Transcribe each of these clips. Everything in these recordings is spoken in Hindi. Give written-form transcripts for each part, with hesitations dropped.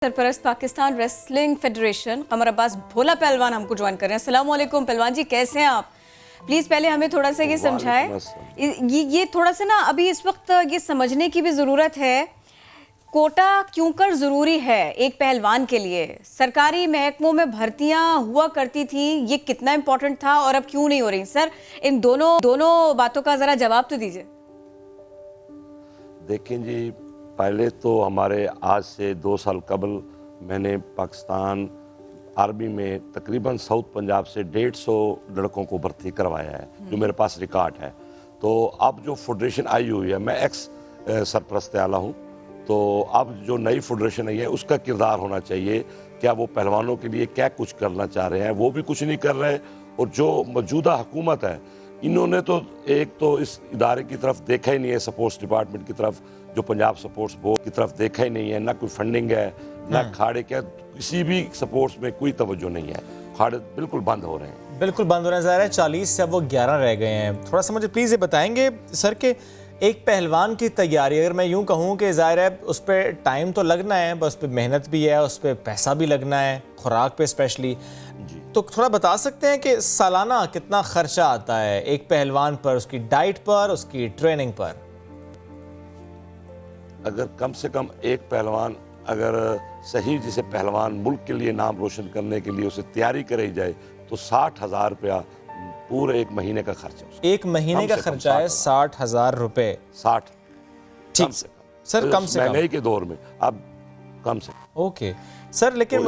सरपरस्त पाकिस्तान रेसलिंग फेडरेशन कमर अब्बास भोला पहलवान हमको ज्वाइन कर रहे हैं। अस्सलाम वालेकुम पहलवान जी, कैसे हैं आप? प्लीज़ पहले हमें थोड़ा सा ये समझाएं, ये थोड़ा सा ना अभी इस वक्त ये समझने की भी ज़रूरत है, कोटा क्यों कर ज़रूरी है एक पहलवान के लिए। सरकारी महकमों में भर्तियां हुआ करती थी, ये कितना इम्पोर्टेंट था और अब क्यों नहीं हो रही? सर, इन दोनों बातों का ज़रा जवाब तो दीजिए। देखें जी, पहले तो हमारे आज से 2 साल कबल मैंने पाकिस्तान आर्मी में तकरीबन साउथ पंजाब से 150 लड़कों को भर्ती करवाया है, जो मेरे पास रिकॉर्ड है। तो अब जो फेडरेशन आई हुई है, मैं एक्स सरपरस्त आला हूँ, तो अब जो नई फेडरेशन आई है उसका किरदार होना चाहिए। क्या वो पहलवानों के लिए क्या कुछ करना चाह रहे हैं? वो भी कुछ नहीं कर रहे। और जो मौजूदा हुकूमत है, इन्होंने तो एक तो इस इदारे की तरफ देखा ही नहीं है, स्पोर्ट्स डिपार्टमेंट की तरफ, जो पंजाब स्पोर्ट्स बोर्ड की तरफ देखा ही नहीं है। ना कोई फंडिंग है, ना खाड़े के, किसी भी स्पोर्ट्स में कोई तवज्जो नहीं है। खाड़े बिल्कुल बंद हो रहे हैं, बिल्कुल बंद हो रहे हैं। ज़ाहिर है 40 से अब वो 11 रह गए हैं। थोड़ा सा मुझे प्लीज़ ये बताएंगे सर कि एक पहलवान की तैयारी, अगर मैं यूँ कहूँ कि ज़ाहिर है उस पर टाइम तो लगना है, बस पे मेहनत भी है, उस पर पैसा भी लगना है, खुराक पे स्पेशली, तो थोड़ा बता सकते हैं कि सालाना कितना खर्चा आता है एक पहलवान पर, उसकी डाइट पर, उसकी ट्रेनिंग पर? अगर कम से कम एक पहलवान अगर सही जिसे पहलवान मुल्क के लिए नाम रोशन करने के लिए उसे तैयारी कराई जाए तो 60,000 रुपया पूरे एक महीने का खर्चा है। एक महीने का खर्चा है 60,000 रुपये? 60, ठीक सर, कम से कम महंगाई के दौर में अब कम से ओके सर। लेकिन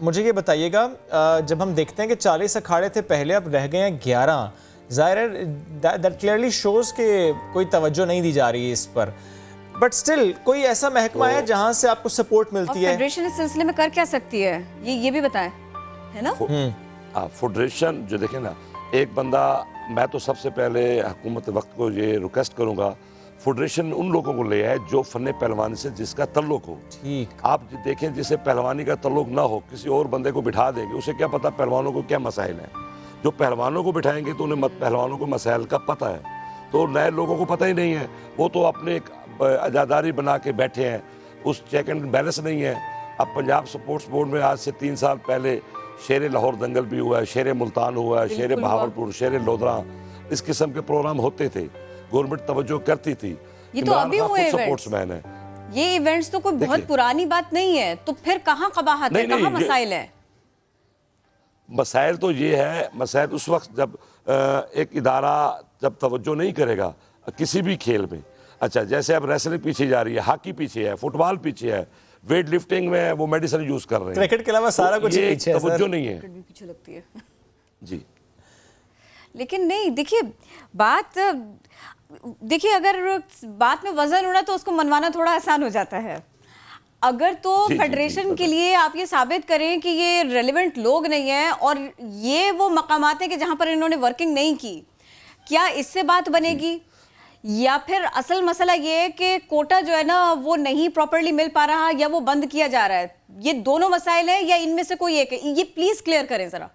मुझे ये बताइएगा, जब हम देखते हैं कि 40 अखाड़े थे पहले, अब रह गए हैं 11, ज़ाहिर है दैट क्लियरली शोज़ कि कोई तवज्जो नहीं दी जा रही है इस पर, बट स्टिल कोई ऐसा महकमा है जहां से आपको सपोर्ट मिलती है? फेडरेशन इस सिलसिले में कर क्या सकती है, ये भी बताएं, है ना? फेडरेशन जो देखे ना, एक बंदा, मैं तो सबसे पहले हुकूमत वक्त को ये रिक्वेस्ट करूंगा, फेडरेशन उन लोगों को ले आए जो फन पहलवानी से जिसका तल्लुक हो। ठीक, आप देखें जिसे पहलवानी का तल्लुक ना हो, किसी और बंदे को बिठा देंगे, उसे क्या पता पहलवानों को क्या मसाइल हैं। जो पहलवानों को बिठाएंगे तो उन्हें पहलवानों को मसाइल का पता है, तो नए लोगों को पता ही नहीं है। वो तो अपने एक आज़ादारी बना के बैठे हैं, उस चेक एंड बैलेंस नहीं है। अब पंजाब स्पोर्ट्स बोर्ड में आज से 3 साल पहले शेर लाहौर दंगल भी हुआ है, शेर मुल्तान हुआ है, शेर बहावलपुर, शेर लोधरा, इस किस्म के प्रोग्राम होते थे, गवर्नमेंट तवज्जो करती थी। ये तो अभी हुए स्पोर्ट्समैन है, ये इवेंट्स तो कोई बहुत पुरानी बात नहीं है, तो फिर कहाँ कबाहत है, कहाँ मसाइल है? मसाइल तो ये है, मसाइल उस वक्त जब एक इदारा जब तवज्जो नहीं करेगा किसी भी खेल में। अच्छा, जैसे अब रेसलिंग पीछे जा रही है, हॉकी पीछे है, फुटबॉल पीछे है, वेट लिफ्टिंग में वो मेडिसिन यूज कर रहे हैं, क्रिकेट के अलावा सारा कुछ पीछे है, तवज्जो नहीं है, पीछे लगती है जी। लेकिन नहीं, देखिए अगर बात में वजन होना तो उसको मनवाना थोड़ा आसान हो जाता है। अगर तो फेडरेशन के लिए आप ये साबित करें कि ये रेलेवेंट लोग नहीं है और ये वो मकामात हैं कि जहां पर इन्होंने वर्किंग नहीं की, क्या इससे बात बनेगी? या फिर असल मसला ये है कि कोटा जो है ना वो नहीं प्रॉपर्ली मिल पा रहा या वो बंद किया जा रहा है? ये दोनों मसाइल है या इनमें से कोई एक है? ये प्लीज क्लियर करें जरा।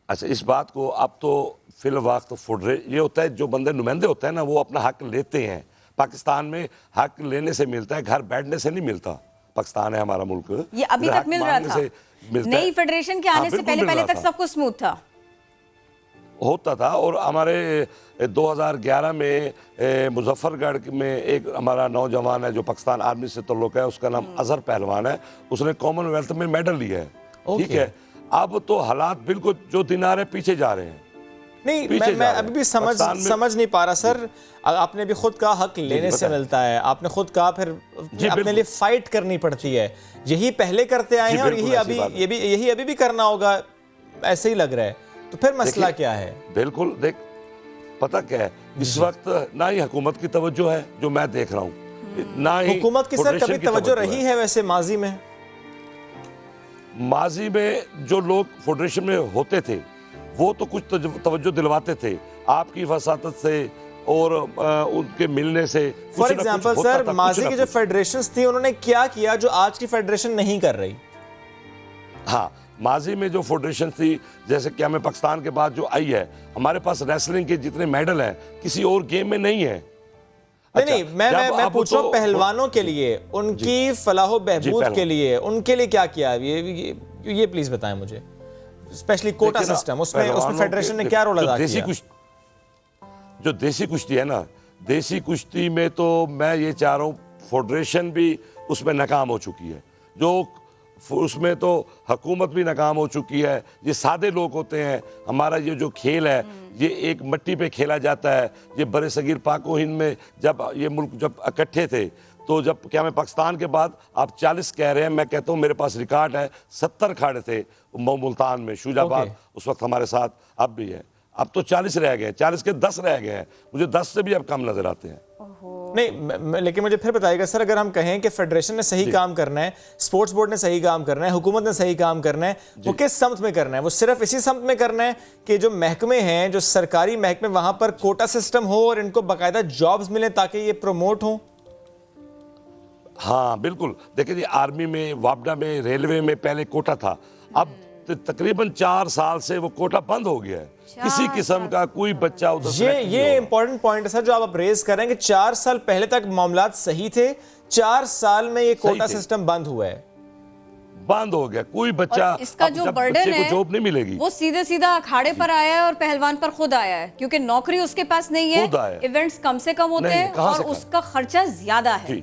अच्छा, इस बात को अब तो फिलवक्त ये होता है, जो बंदे नुमाइंदे होते हैं ना, वो अपना हक लेते हैं। पाकिस्तान में हक लेने से मिलता है, घर बैठने से नहीं मिलता। पाकिस्तान है हमारा मुल्क, ये अभी तक मिल रहा था, नई फेडरेशन के आने से पहले तक सब कुछ स्मूथ था, होता था। और हमारे 2011 में मुजफ्फरगढ़ में एक हमारा नौजवान है जो पाकिस्तान आर्मी से ताल्लुक है, उसका नाम अजहर पहलवान है, उसने कॉमनवेल्थ में मेडल लिया है। ठीक है, अब तो हालात बिल्कुल जो दिन आ रहे पीछे जा रहे हैं। नहीं, मैं अभी भी समझ नहीं पा रहा सर। आपने भी खुद कहा हक लेने से मिलता है, आपने खुद कहा फिर अपने लिए फाइट करनी पड़ती है। यही पहले करते आए हैं और यही अभी भी करना होगा, ऐसे ही लग रहा है। तो फिर मसला क्या है? बिल्कुल, देख पता क्या है, इस वक्त ना ही हुकूमत की तवज्जो है जो मैं देख रहा हूँ, ना ही हुकूमत की सर कभी तवज्जो रही है वैसे माजी में? माजी में जो लोग फेडरेशन में होते थे वो तो कुछ तवज्जो दिलवाते थे आपकी वसातत से और उनके मिलने से। फॉर एग्जाम्पल सर, माजी की जो फेडरेशन थी उन्होंने क्या किया जो आज की फेडरेशन नहीं कर रही? हाँ, माजी में जो फेडरेशन थी, जैसे कि हमें पाकिस्तान के बाद जो आई है, हमारे पास रेसलिंग के जितने मेडल हैं किसी और गेम में नहीं है। नहीं, मैं पूछ रहा हूँ पहलवानों के लिए, उनकी फलाह बहबूद के लिए, उनके लिए क्या किया? ये प्लीज बताएं मुझे, स्पेशली कोटा सिस्टम, उसमें फेडरेशन ने क्या रोल अदा किया? जो देसी कुश्ती है ना, देसी कुश्ती में तो मैं ये चाह रहा हूँ फेडरेशन भी उसमें नाकाम हो चुकी है, जो उसमें तो हुकूमत भी नाकाम हो चुकी है। ये सादे लोग होते हैं, हमारा ये जो खेल है ये एक मिट्टी पे खेला जाता है। ये बड़े सगीर पाको हिंद में जब ये मुल्क जब इकट्ठे थे, तो जब क्या मैं पाकिस्तान के बाद आप 40 कह रहे हैं, मैं कहता हूँ मेरे पास रिकॉर्ड है 70 अखाड़े थे मुल्तान में, शुजाबाद उस वक्त हमारे साथ, अब भी है। अब तो 40 रह गए, 40 के 10 रह गए हैं, मुझे 10 से भी अब कम नजर आते हैं। नहीं, लेकिन मुझे फिर बताइएगा सर, अगर हम कहें कि फेडरेशन ने सही काम करना है, स्पोर्ट्स बोर्ड ने सही काम करना है, हुकूमत ने सही काम करना है, वो किस समत में करना है? वो सिर्फ इसी समत में करना है कि जो महकमे हैं, जो सरकारी महकमे, वहां पर कोटा सिस्टम हो और इनको बाकायदा जॉब्स मिले ताकि ये प्रमोट हो? हाँ बिल्कुल, देखिए जी, आर्मी में, वापडा में, रेलवे में पहले कोटा था, अब तकरीबन 4 साल से वो कोटा बंद हो गया है। किसी किस्म का कोई बच्चा उधर ये इंपॉर्टेंट पॉइंट है सर जो आप रेज कर रहे हैं कि 4 साल पहले तक मामलात सही थे, 4 साल में ये कोटा सिस्टम बंद हुआ है, बंद हो गया। कोई बच्चा, इसका जो बर्डन है जॉब नहीं मिलेगी, वो सीधे सीधा अखाड़े पर आया है और पहलवान पर खुद आया है, क्योंकि नौकरी उसके पास नहीं है, इवेंट्स कम से कम होते हैं और उसका खर्चा ज्यादा है।